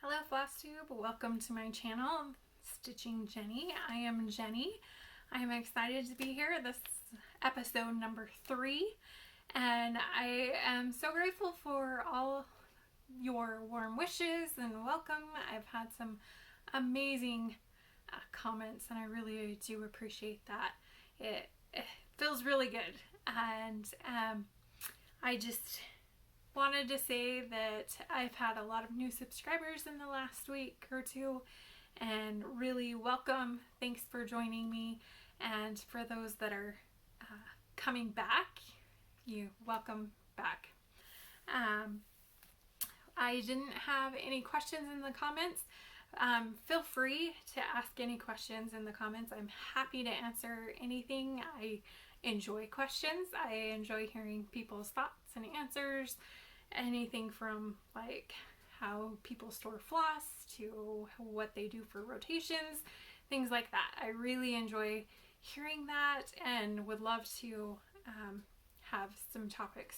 Hello FLOSSTUBE, welcome to my channel, Stitching Jennie. I am Jennie. I am excited to be here. This is episode number 3 and I am so grateful for all your warm wishes and welcome. I've had some amazing comments and I really do appreciate that. It feels really good, and I just wanted to say that I've had a lot of new subscribers in the last week or two, and really welcome. Thanks for joining me, and for those that are coming back, you welcome back. I didn't have any questions in the comments. Feel free to ask any questions in the comments. I'm happy to answer anything. I enjoy questions. I enjoy hearing people's thoughts and answers. Anything from like how people store floss to what they do for rotations, things like that. I really enjoy hearing that and would love to have some topics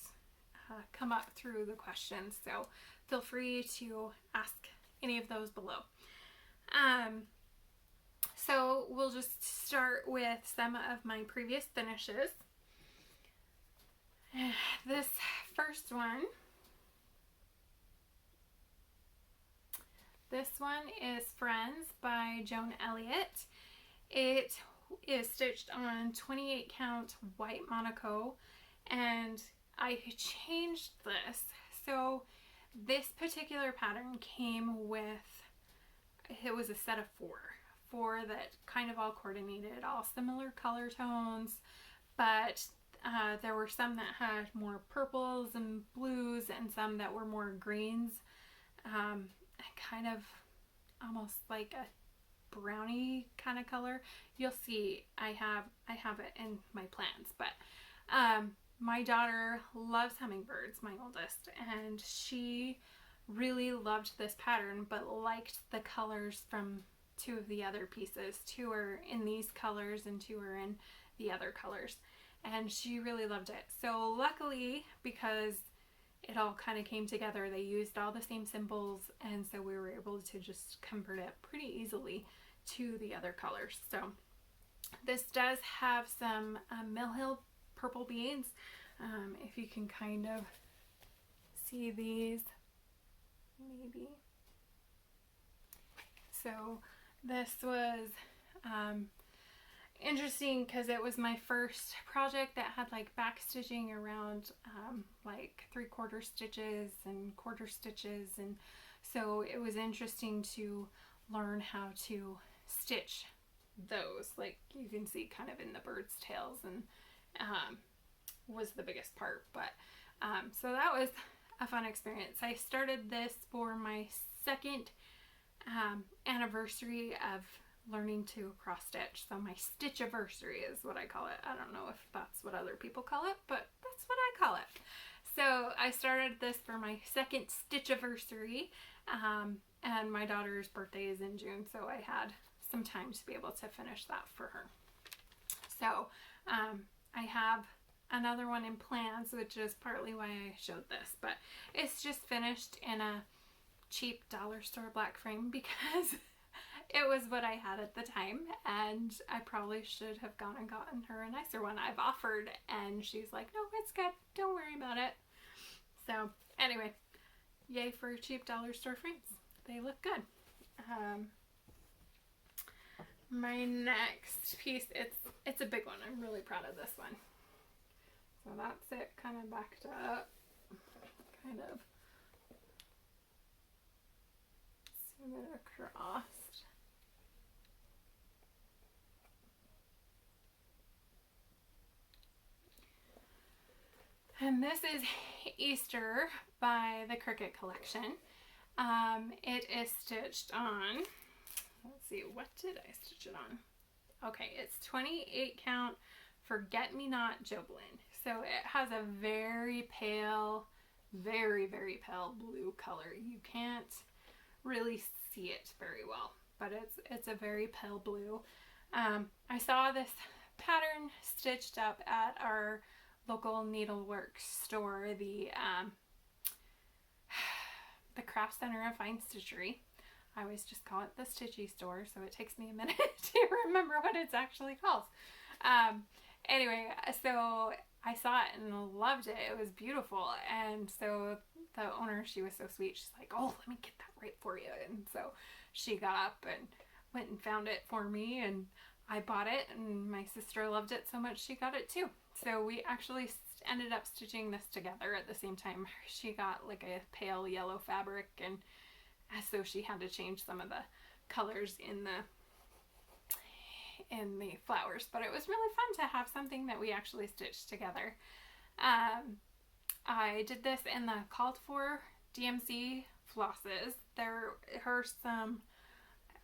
come up through the questions. So feel free to ask any of those below. So we'll just start with some of my previous finishes. This first one, this one is Friends by Joan Elliott. It is stitched on 28 count white Monaco, and I changed this. So this particular pattern came with, it was a set of four that kind of all coordinated, all similar color tones, but there were some that had more purples and blues and some that were more greens, kind of almost like a brownie kind of color. You'll see I have it in my plans, but my daughter loves hummingbirds, my oldest, and she really loved this pattern but liked the colors from two of the other pieces. Two are in these colors and two are in the other colors, and she really loved it. So luckily, because it all kind of came together, they used all the same symbols, and so we were able to just convert it pretty easily to the other colors. So this does have some Mill Hill purple beads. If you can kind of see these, maybe. So this was interesting because it was my first project that had like back stitching around like 3/4 stitches and quarter stitches, and so it was interesting to learn how to stitch those, like you can see kind of in the bird's tails, and was the biggest part. But so that was a fun experience. I started this for my second anniversary of learning to cross stitch. So my stitch-iversary is what I call it. I don't know if that's what other people call it, but that's what I call it. So I started this for my second stitch-iversary, and my daughter's birthday is in June, so I had some time to be able to finish that for her. So I have another one in plans, which is partly why I showed this, but it's just finished in a cheap dollar store black frame because it was what I had at the time, and I probably should have gone and gotten her a nicer one. I've offered, and she's like, no, it's good, don't worry about it. So anyway, yay for cheap dollar store frames. They look good. My next piece, it's a big one. I'm really proud of this one. So that's it, kind of backed up, kind of zoom it across. And this is Easter by the Cricket Collection. It is stitched on, let's see, what did I stitch it on? Okay, it's 28 count Forget-Me-Not Jobelan. So it has a very pale, very pale blue color. You can't really see it very well, but it's a very pale blue. I saw this pattern stitched up at our local needlework store, the Craft Center of Fine Stitchery. I always just call it the Stitchy Store, so it takes me a minute to remember what it's actually called. Anyway, so I saw it and loved it. It was beautiful. And so the owner, she was so sweet. She's like, oh, let me get that right for you. And so she got up and went and found it for me, and I bought it, and my sister loved it so much she got it too. So we actually ended up stitching this together at the same time. She got like a pale yellow fabric, and so she had to change some of the colors in the flowers, but it was really fun to have something that we actually stitched together. I did this in the called for DMC flosses. There are some,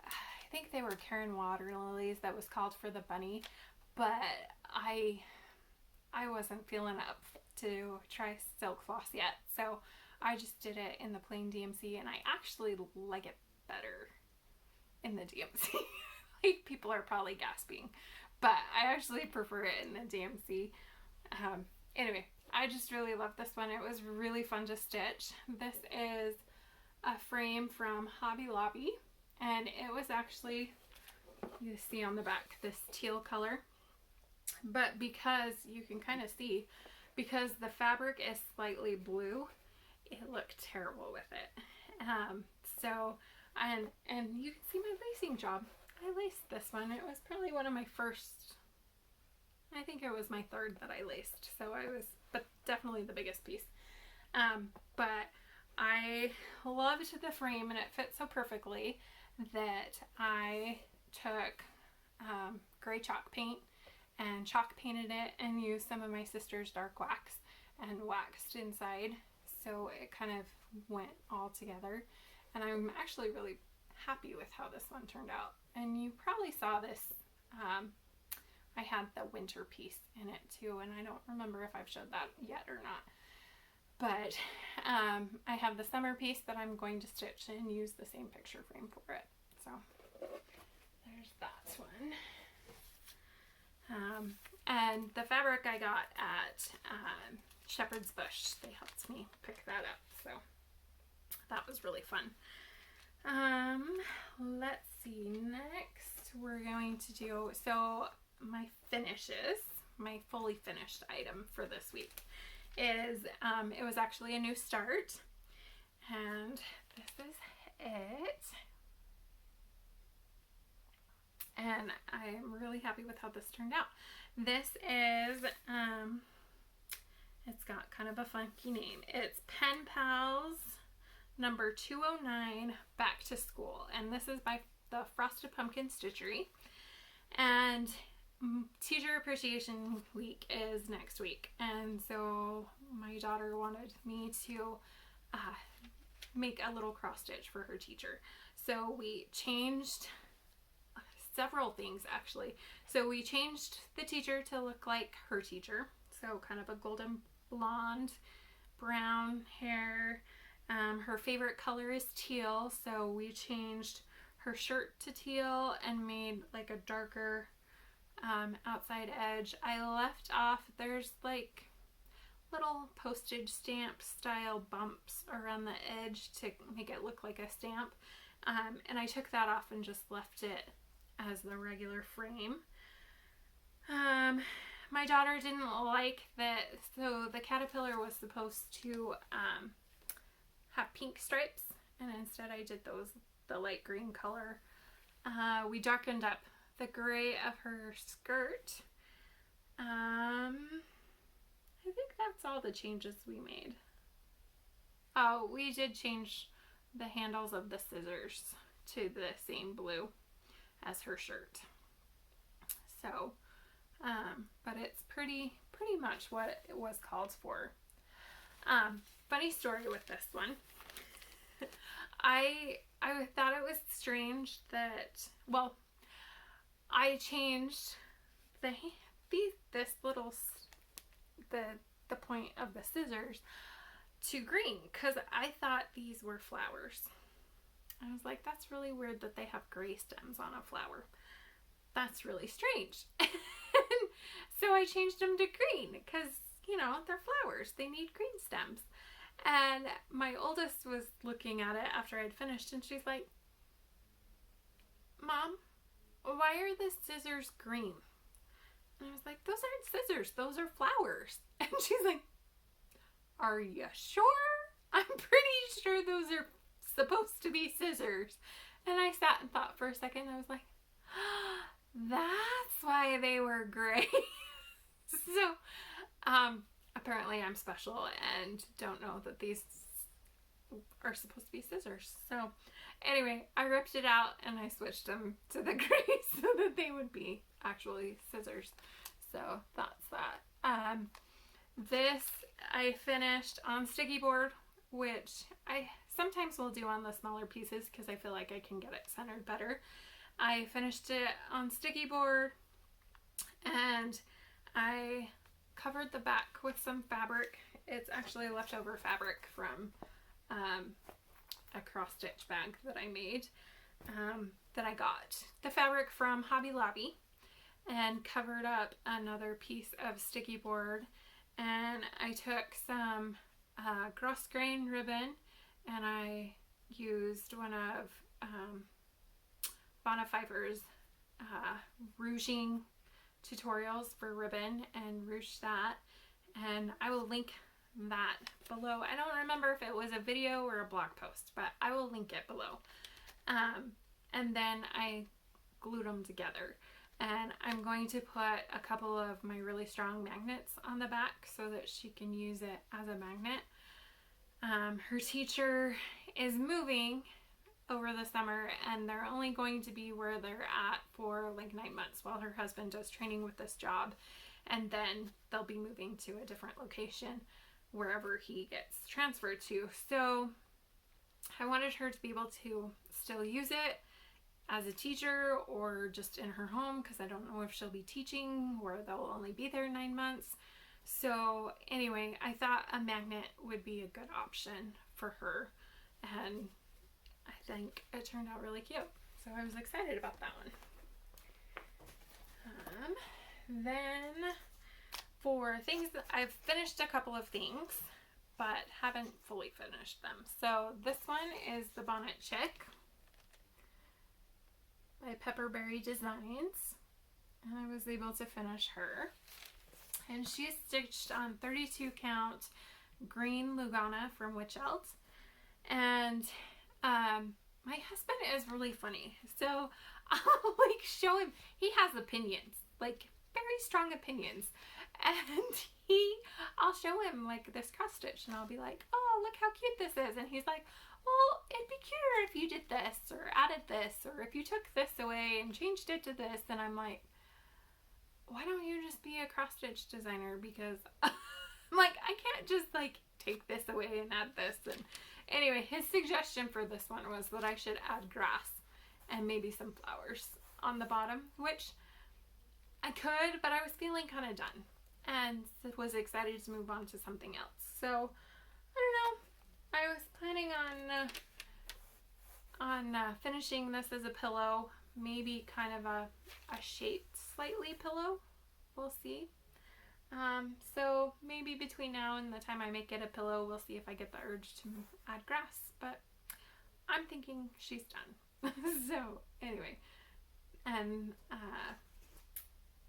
I think they were Karen water lilies that was called for the bunny, but I wasn't feeling up to try silk floss yet, so I just did it in the plain DMC, and I actually like it better in the DMC. Like, people are probably gasping, but I actually prefer it in the DMC. Anyway, I just really love this one. It was really fun to stitch. This is a frame from Hobby Lobby, and it was actually, you see on the back, this teal color. But because you can kind of see, because the fabric is slightly blue, it looked terrible with it. And you can see my lacing job. I laced this one. It was probably one of my first, I think it was my third that I laced. So but definitely the biggest piece. But I loved the frame, and it fit so perfectly that I took gray chalk paint and chalk painted it and used some of my sister's dark wax and waxed inside, so it kind of went all together. And I'm actually really happy with how this one turned out. And you probably saw this, I had the winter piece in it too, and I don't remember if I've showed that yet or not. But I have the summer piece that I'm going to stitch and use the same picture frame for it. So there's that one. And the fabric I got at Shepherd's Bush. They helped me pick that up, so that was really fun. Let's see, next we're going to do, so my finishes, my fully finished item for this week is, it was actually a new start, and this is it. And I'm really happy with how this turned out. This is, it's got kind of a funky name. It's Pen Pals number 209 Back to School. And this is by the Frosted Pumpkin Stitchery. And Teacher Appreciation Week is next week. And so my daughter wanted me to make a little cross stitch for her teacher. So we changed several things actually. So we changed the teacher to look like her teacher. So kind of a golden blonde, brown hair. Her favorite color is teal. So we changed her shirt to teal and made like a darker outside edge. I left off, there's like little postage stamp style bumps around the edge to make it look like a stamp. And I took that off and just left it as the regular frame. My daughter didn't like that, so the caterpillar was supposed to have pink stripes, and instead I did the light green color. We darkened up the gray of her skirt. I think that's all the changes we made. Oh, we did change the handles of the scissors to the same blue as her shirt. So, but it's pretty much what it was called for. Funny story with this one. I thought it was strange that, well, I changed the point of the scissors to green because I thought these were flowers. I was like, that's really weird that they have gray stems on a flower. That's really strange. So I changed them to green because, you know, they're flowers. They need green stems. And my oldest was looking at it after I'd finished, and she's like, Mom, why are the scissors green? And I was like, those aren't scissors, those are flowers. And she's like, are you sure? I'm pretty sure those are supposed to be scissors. And I sat and thought for a second. I was like, that's why they were gray. So, apparently I'm special and don't know that these are supposed to be scissors. So, anyway, I ripped it out and I switched them to the gray so that they would be actually scissors. So, that's that. This I finished on sticky board, which I sometimes will do on the smaller pieces because I feel like I can get it centered better. I finished it on sticky board and I covered the back with some fabric. It's actually leftover fabric from a cross stitch bag that I made, that I got the fabric from Hobby Lobby, and covered up another piece of sticky board. And I took some cross grain ribbon and I used one of Vonna Pfeiffer's rouging tutorials for ribbon and rouged that, and I will link that below. I don't remember if it was a video or a blog post, but I will link it below. And then I glued them together, and I'm going to put a couple of my really strong magnets on the back so that she can use it as a magnet. Her teacher is moving over the summer and they're only going to be where they're at for like 9 months while her husband does training with this job, and then they'll be moving to a different location wherever he gets transferred to. So I wanted her to be able to still use it as a teacher or just in her home, because I don't know if she'll be teaching or they'll only be there 9 months. So anyway, I thought a magnet would be a good option for her, and I think it turned out really cute. So I was excited about that one. Then for things that I've finished a couple of things, but haven't fully finished them. So this one is the Bonnet Chick by Pepperberry Designs, and I was able to finish her. And she's stitched on 32 count green Lugana from Wichelt. And my husband is really funny, so I'll like show him. He has opinions, like very strong opinions, and I'll show him like this cross stitch and I'll be like, oh, look how cute this is, and he's like, well, it'd be cuter if you did this or added this, or if you took this away and changed it to this. And I'm like, why don't you just be a cross stitch designer? Because I'm like, I can't just like take this away and add this. And anyway, his suggestion for this one was that I should add grass and maybe some flowers on the bottom, which I could, but I was feeling kind of done and was excited to move on to something else. So I don't know. I was planning on finishing this as a pillow, maybe kind of a shaped slightly pillow. We'll see. So maybe between now and the time I make it a pillow, we'll see if I get the urge to add grass, but I'm thinking she's done. So anyway, and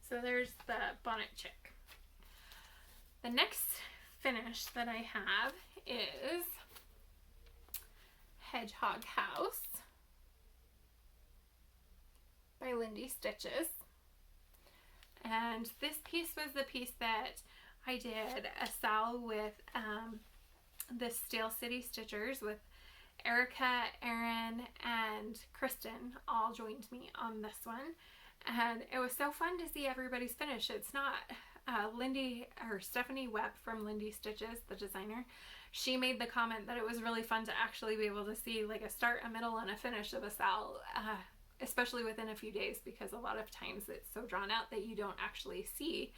so there's the Bonnet Chick. The next finish that I have is Hedgehog House by Lindy Stitches. And this piece was the piece that I did a sal with the Steel City Stitchers with Erica, Erin, and Kristen all joined me on this one. And it was so fun to see everybody's finish. It's not Lindy or Stephanie Webb from Lindy Stitches, the designer. She made the comment that it was really fun to actually be able to see like a start, a middle, and a finish of a sal, especially within a few days, because a lot of times it's so drawn out that you don't actually see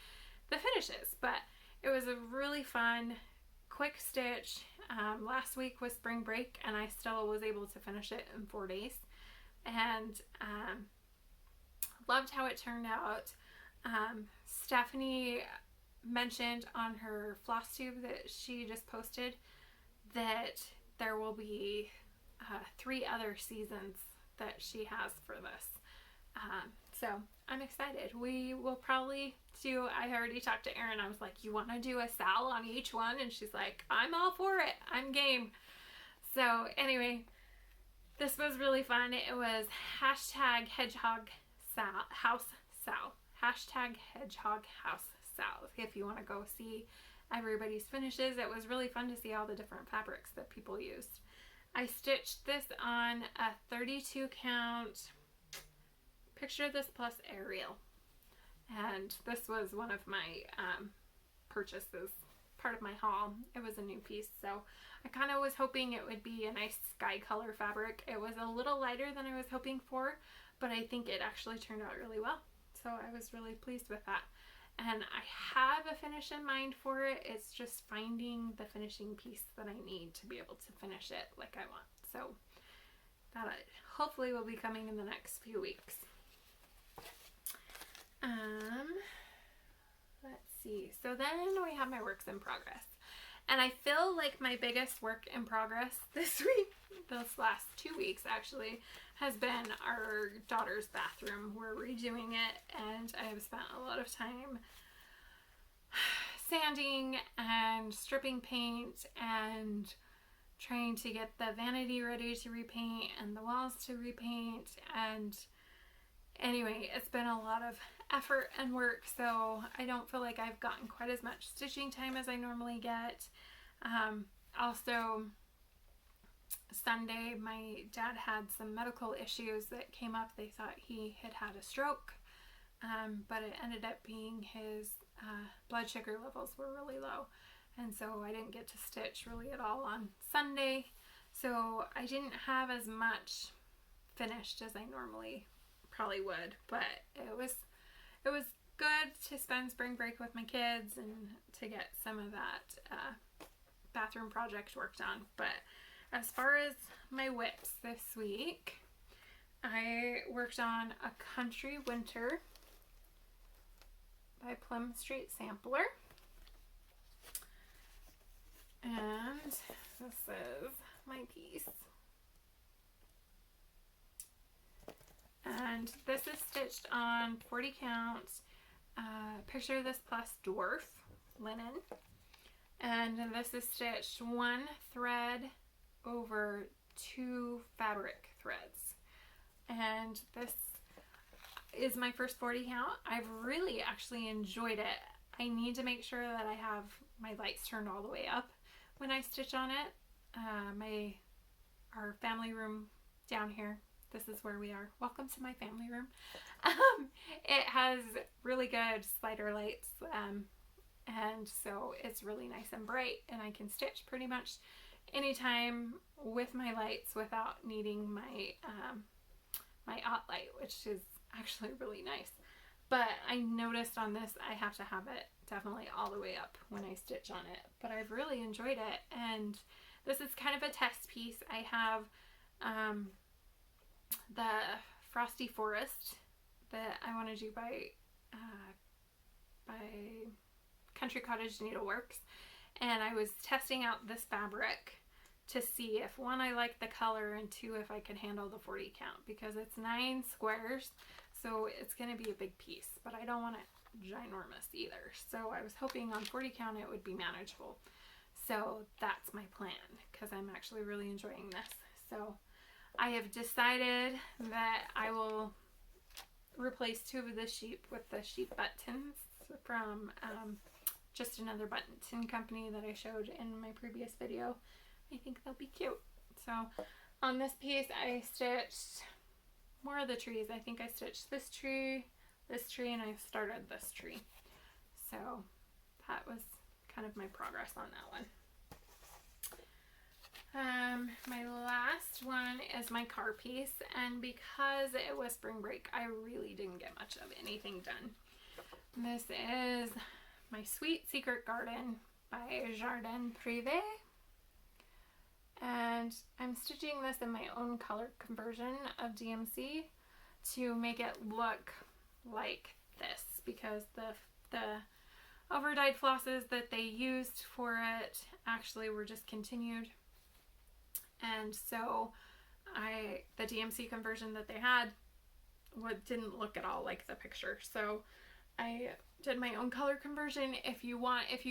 the finishes. But it was a really fun, quick stitch. Last week was spring break and I still was able to finish it in 4 days, and loved how it turned out. Stephanie mentioned on her FLOSSTUBE that she just posted that there will be 3 other seasons that she has for this. So I'm excited. We will probably do, I already talked to Erin. I was like, you want to do a Sal on each one? And she's like, I'm all for it. I'm game. So anyway, this was really fun. It was hashtag Hedgehog House Sal. Hashtag Hedgehog House Sal. If you want to go see everybody's finishes, it was really fun to see all the different fabrics that people used. I stitched this on a 32 count Picture This Plus Ariel, and this was one of my purchases, part of my haul. It was a new piece, so I kind of was hoping it would be a nice sky color fabric. It was a little lighter than I was hoping for, but I think it actually turned out really well, so I was really pleased with that. And I have a finish in mind for it. It's just finding the finishing piece that I need to be able to finish it like I want. So that hopefully will be coming in the next few weeks. Let's see. So then we have my works in progress. And I feel like my biggest work in progress this week, this last 2 weeks actually, has been our daughter's bathroom. We're redoing it, and I have spent a lot of time sanding and stripping paint and trying to get the vanity ready to repaint and the walls to repaint. And anyway, it's been a lot of effort and work, so I don't feel like I've gotten quite as much stitching time as I normally get. Also, Sunday, my dad had some medical issues that came up. They thought he had had a stroke, but it ended up being his blood sugar levels were really low, and so I didn't get to stitch really at all on Sunday, so I didn't have as much finished as I normally probably would, but it was good to spend spring break with my kids and to get some of that bathroom project worked on. But as far as my whips this week, I worked on A Country Winter by Plum Street Sampler, and this is my piece. And this is stitched on 40 counts Picture This Plus Dwarf linen, and this is stitched one thread over 2 fabric threads, and this is my first 40 count. I've really actually enjoyed it. I need to make sure that I have my lights turned all the way up when I stitch on it. Our family room down here, this is where we are. Welcome to my family room. It has really good slider lights, and so it's really nice and bright, and I can stitch pretty much anytime with my lights without needing my my light, which is actually really nice. But I noticed on this I have to have it definitely all the way up when I stitch on it, but I've really enjoyed it. And this is kind of a test piece. I have the Frosty Forest that I want to do by Country Cottage Needleworks, and I was testing out this fabric to see if, one, I like the color, and 2, if I could handle the 40 count, because it's 9 squares, so it's going to be a big piece, but I don't want it ginormous either. So I was hoping on 40 count it would be manageable. So that's my plan, because I'm actually really enjoying this. So I have decided that I will replace 2 of the sheep with the sheep buttons from Just Another Button Company that I showed in my previous video. I think they'll be cute. So on this piece I stitched more of the trees. I think I stitched this tree, and I started this tree. So that was kind of my progress on that one. My last one is my car piece, and because it was spring break, I really didn't get much of anything done. This is my Sweet Secret Garden by Jardin Prive, and I'm stitching this in my own color conversion of DMC to make it look like this, because the overdyed flosses that they used for it actually were discontinued, and so the DMC conversion that they had didn't look at all like the picture. So I did my own color conversion. If you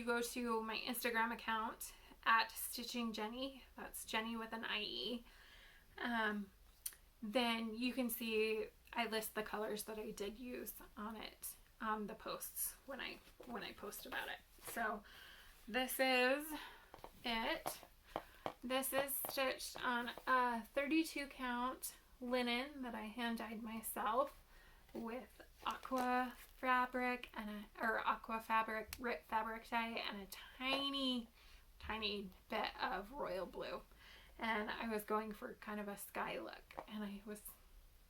go to my Instagram account at stitchingjennie, that's Jennie with an IE, then you can see I list the colors that I did use on it on the posts when I post about it. So this is it. This is stitched on a 32 count linen that I hand dyed myself with aqua fabric and aqua fabric fabric dye and a tiny bit of royal blue. And I was going for kind of a sky look, and I was,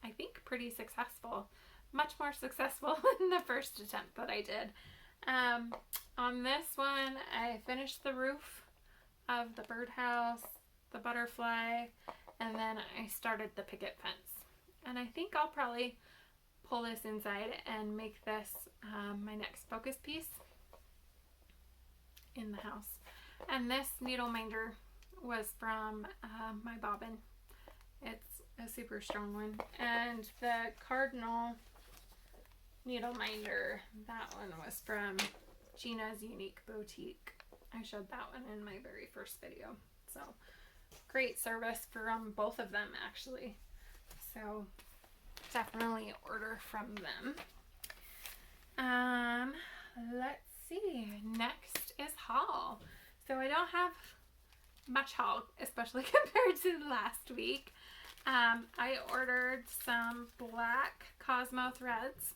I think, pretty successful. Much more successful than the first attempt that I did. On this one, I finished the roof of the birdhouse, the butterfly, and then I started the picket fence. And I think I'll probably pull this inside and make this my next focus piece in the house. And this needle minder was from my bobbin. It's a super strong one. And the cardinal needle minder, that one was from Gina's Unique Boutique. I showed that one in my very first video. So great service from both of them, actually. So definitely order from them. Let's see. Next is haul. So I don't have much haul, especially compared to last week. I ordered some black Cosmo threads.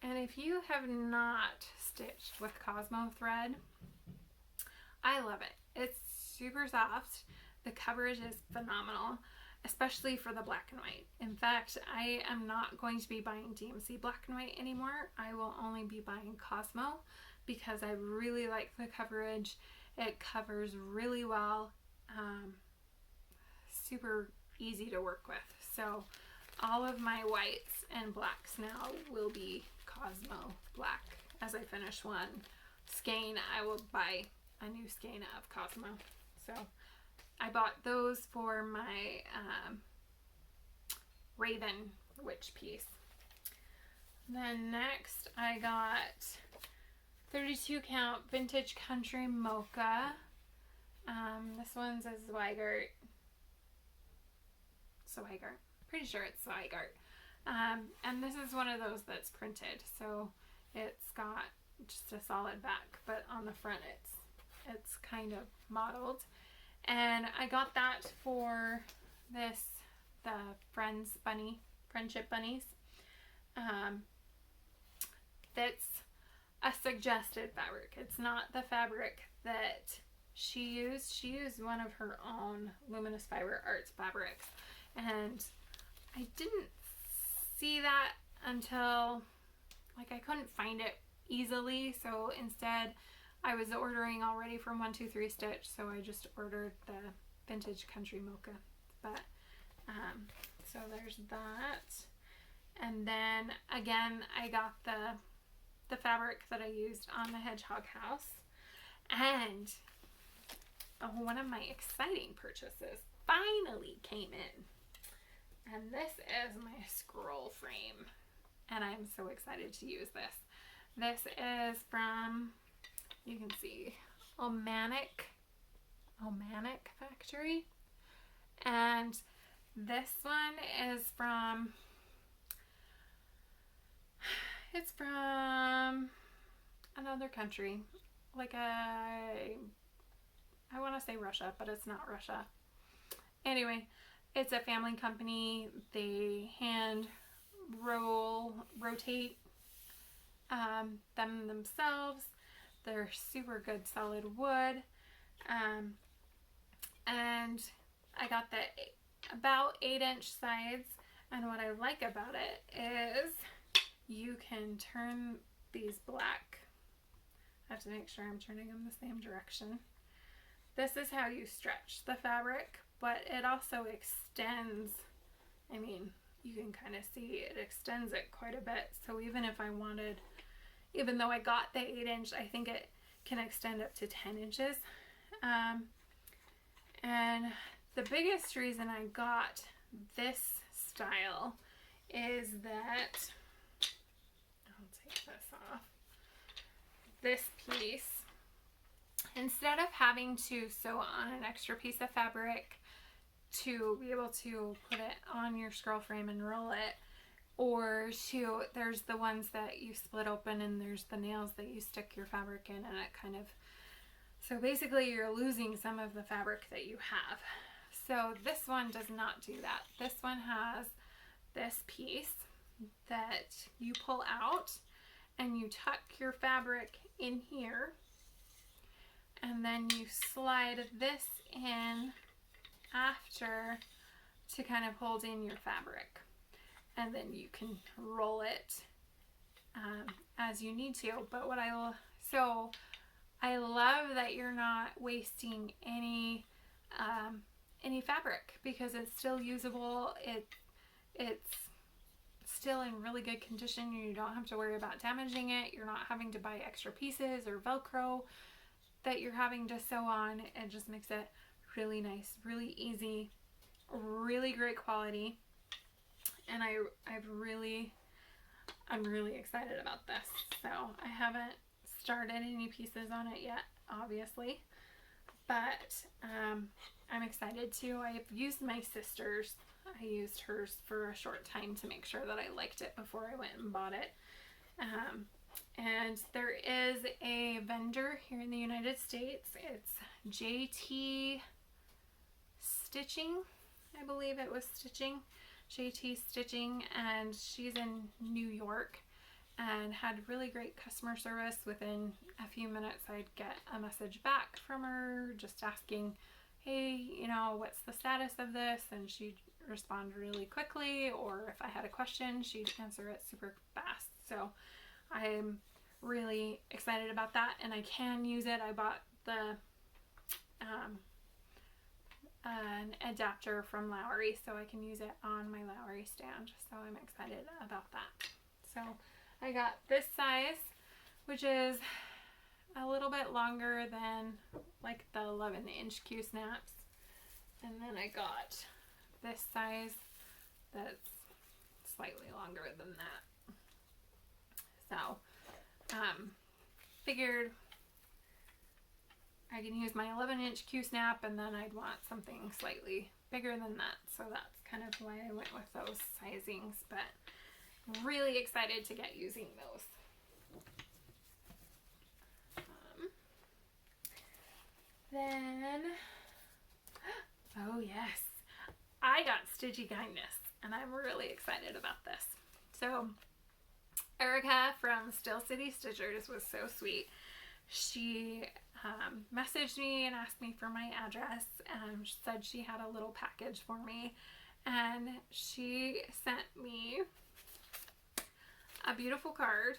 And if you have not stitched with Cosmo thread, I love it. It's super soft. The coverage is phenomenal, especially for the black and white. In fact, I am not going to be buying DMC black and white anymore. I will only be buying Cosmo because I really like the coverage. It covers really well. Super easy to work with. So all of my whites and blacks now will be Cosmo black. As I finish one skein, I will buy a new skein of Cosmo. So I bought those for my Raven Witch piece. Then next I got 32 count Vintage Country Mocha. This one's a Zweigart. Pretty sure it's Zweigart. And this is one of those that's printed, so it's got just a solid back, but on the front it's kind of modeled. And I got that for the Friendship Bunnies. That's a suggested fabric. It's not the fabric that she used. She used one of her own Luminous Fiber Arts fabrics, and I didn't see that until, like, I couldn't find it easily, so instead I was ordering already from 123 Stitch, so I just ordered the Vintage Country Mocha. But so there's that. And then again, I got the fabric that I used on the Hedgehog house. And one of my exciting purchases finally came in. And this is my scroll frame. And I'm so excited to use this. This is from, you can see, Omanic Factory. And this one is from, it's from another country. Like I want to say Russia, but it's not Russia. Anyway, it's a family company. They hand rotate them themselves. They're super good solid wood. And I got the about 8-inch sides. And what I like about it is you can turn these black. I have to make sure I'm turning them the same direction. This is how you stretch the fabric, but it also extends. I mean, you can kind of see it extends it quite a bit. So even if I wanted, even though I got the 8-inch, I think it can extend up to 10 inches. And the biggest reason I got this style is that, I'll take this off, this piece, instead of having to sew on an extra piece of fabric to be able to put it on your scroll frame and roll it, or there's the ones that you split open and there's the nails that you stick your fabric in, and it kind of, so basically you're losing some of the fabric that you have. So this one does not do that. This one has this piece that you pull out and you tuck your fabric in here, and then you slide this in after to kind of hold in your fabric, and then you can roll it as you need to. But I love that you're not wasting any fabric, because it's still usable. It's still in really good condition. You don't have to worry about damaging it. You're not having to buy extra pieces or Velcro that you're having to sew on. It just makes it really nice, really easy, really great quality. And I'm really excited about this. So I haven't started any pieces on it yet, obviously, but I'm excited to. I've used my sister's. I used hers for a short time to make sure that I liked it before I went and bought it. And there is a vendor here in the United States. It's JT Stitching. I believe it was Stitching. JT Stitching, and she's in New York, and had really great customer service. Within a few minutes I'd get a message back from her just asking, hey, you know, what's the status of this? And she'd respond really quickly, or if I had a question, she'd answer it super fast. So I'm really excited about that, and I can use it. I bought an adapter from Lowry, so I can use it on my Lowry stand. So I'm excited about that. So I got this size, which is a little bit longer than like the 11-inch Q snaps, and then I got this size that's slightly longer than that. So figured I can use my 11-inch Q snap, and then I'd want something slightly bigger than that. So that's kind of why I went with those sizings, but really excited to get using those. Then, oh yes, I got Stitchy Kindness, and I'm really excited about this. So Erica from Still City Stitchers was so sweet. She messaged me and asked me for my address, and said she had a little package for me, and she sent me a beautiful card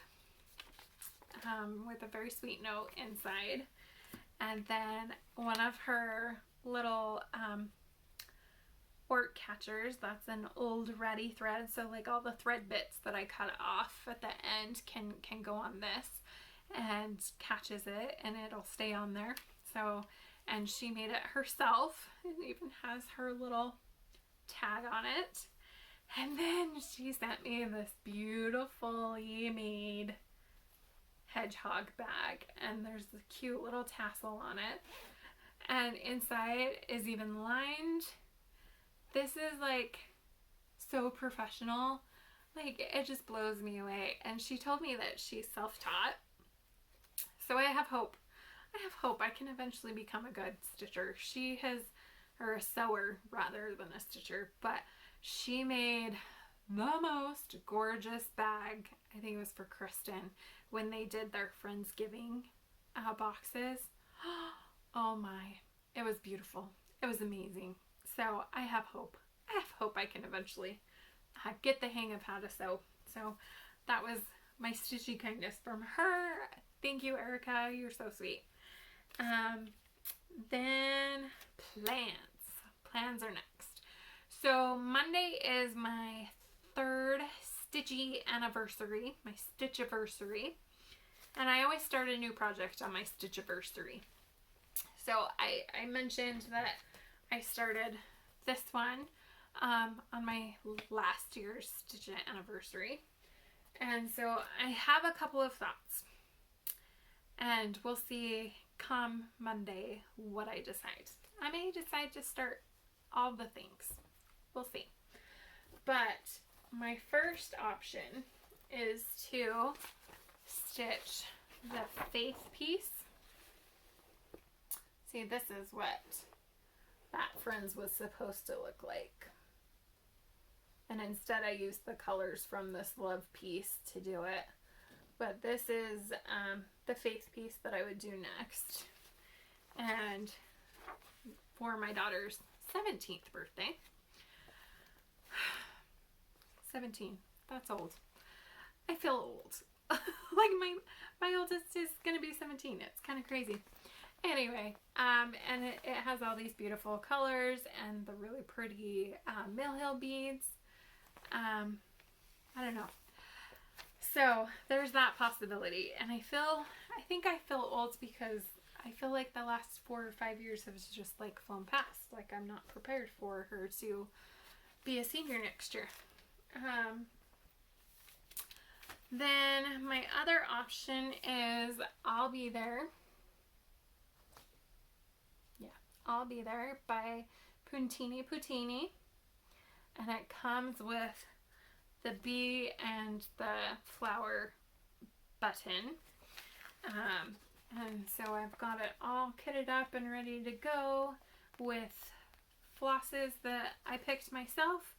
with a very sweet note inside, and then one of her little orc catchers. That's an old ratty thread, so like all the thread bits that I cut off at the end can go on this, and catches it, and it'll stay on there. So, and she made it herself. It even has her little tag on it. And then she sent me this beautifully made hedgehog bag, and there's the cute little tassel on it, and inside is even lined. This is like so professional, like it just blows me away. And she told me that she's self-taught, so I have hope. I can eventually become a good stitcher. She has, or a sewer rather than a stitcher, but she made the most gorgeous bag. I think it was for Kristen when they did their Friendsgiving boxes. Oh my, it was beautiful. It was amazing. So I have hope. I can eventually get the hang of how to sew. So that was my Stitchy Kindness from her. Thank you, Erica. You're so sweet. Then plans are next. So Monday is my third Stitchy anniversary, my Stitchiversary, and I always start a new project on my Stitchiversary. So I mentioned that I started this one on my last year's Stitch It anniversary. And so I have a couple of thoughts. And we'll see come Monday what I decide. I may decide to start all the things. We'll see. But my first option is to stitch the faith piece. See, this is what that Friends was supposed to look like. And instead I used the colors from this love piece to do it. But this is the faith piece that I would do next. And for my daughter's 17th birthday. 17. That's old. I feel old. Like my oldest is going to be 17. It's kind of crazy. Anyway, and it has all these beautiful colors and the really pretty Mill Hill beads. I don't know. So there's that possibility. And I think I feel old because I feel like the last 4 or 5 years have just like flown past. Like I'm not prepared for her to be a senior next year. Then my other option is I'll Be There. Yeah, I'll Be There by Puntini Puttini. And it comes with the bee and the flower button. And so I've got it all kitted up and ready to go with flosses that I picked myself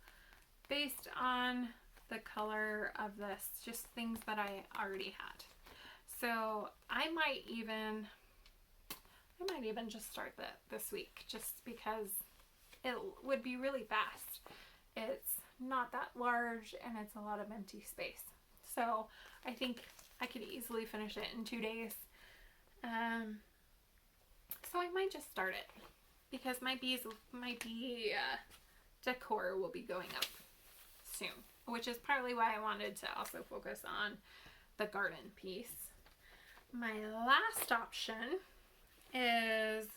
based on the color of this, just things that I already had. So I might even just start that this week just because it would be really fast. It's not that large and it's a lot of empty space. So I think I could easily finish it in 2 days. So I might just start it because my bee decor will be going up soon, which is partly why I wanted to also focus on the garden piece. My last option is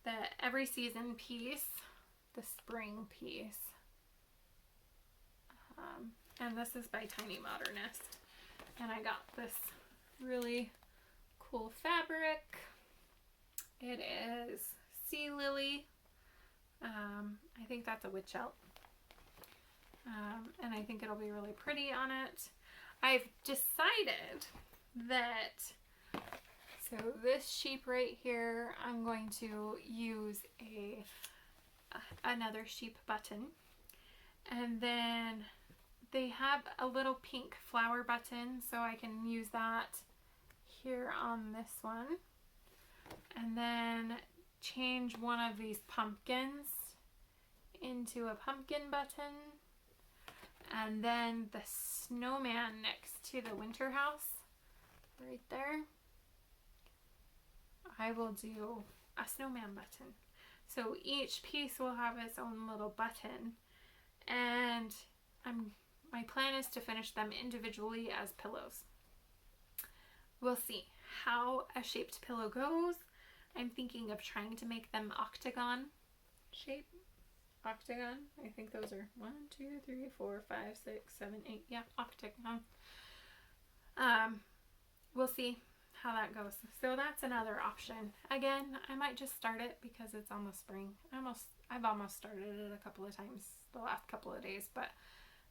the Every Season piece, the spring piece. And this is by Tiny Modernist. And I got this really cool fabric. It is Sea Lily. I think that's a Wichelt. And I think it'll be really pretty on it. I've decided that, so this sheep right here, I'm going to use another sheep button. And then they have a little pink flower button, so I can use that here on this one. And then change one of these pumpkins into a pumpkin button. And then the snowman next to the winter house, right there, I will do a snowman button. So each piece will have its own little button. And my plan is to finish them individually as pillows. We'll see how a shaped pillow goes. I'm thinking of trying to make them octagon shape. Octagon. I think those are 1, 2, 3, 4, 5, 6, 7, 8. Yeah, octagon. We'll see how that goes. So that's another option. Again, I might just start it because it's almost spring. I've almost started it a couple of times the last couple of days,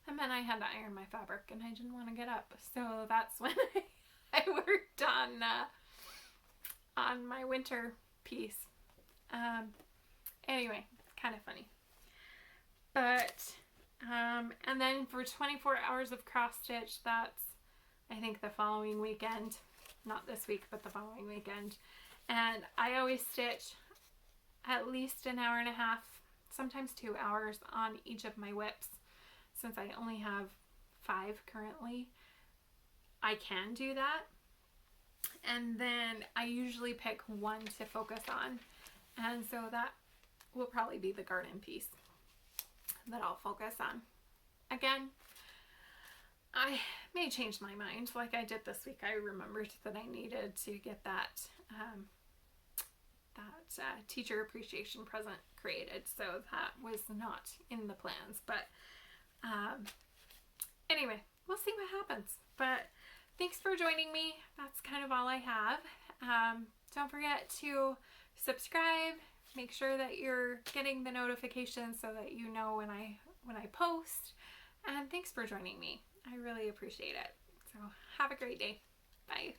and then I had to iron my fabric and I didn't want to get up. So that's when I worked on my winter piece. Anyway, kind of funny. But, and then for 24 hours of cross stitch, that's, I think, the following weekend. Not this week, but the following weekend. And I always stitch at least an hour and a half, sometimes 2 hours on each of my whips. Since I only have 5 currently, I can do that. And then I usually pick one to focus on. And so that will probably be the garden piece that I'll focus on. Again, I may change my mind like I did this week. I remembered that I needed to get that teacher appreciation present created, so that was not in the plans. But anyway, we'll see what happens. But thanks for joining me. That's kind of all I have. Don't forget to subscribe. Make sure that you're getting the notifications so that you know when I post. And thanks for joining me. I really appreciate it. So have a great day. Bye.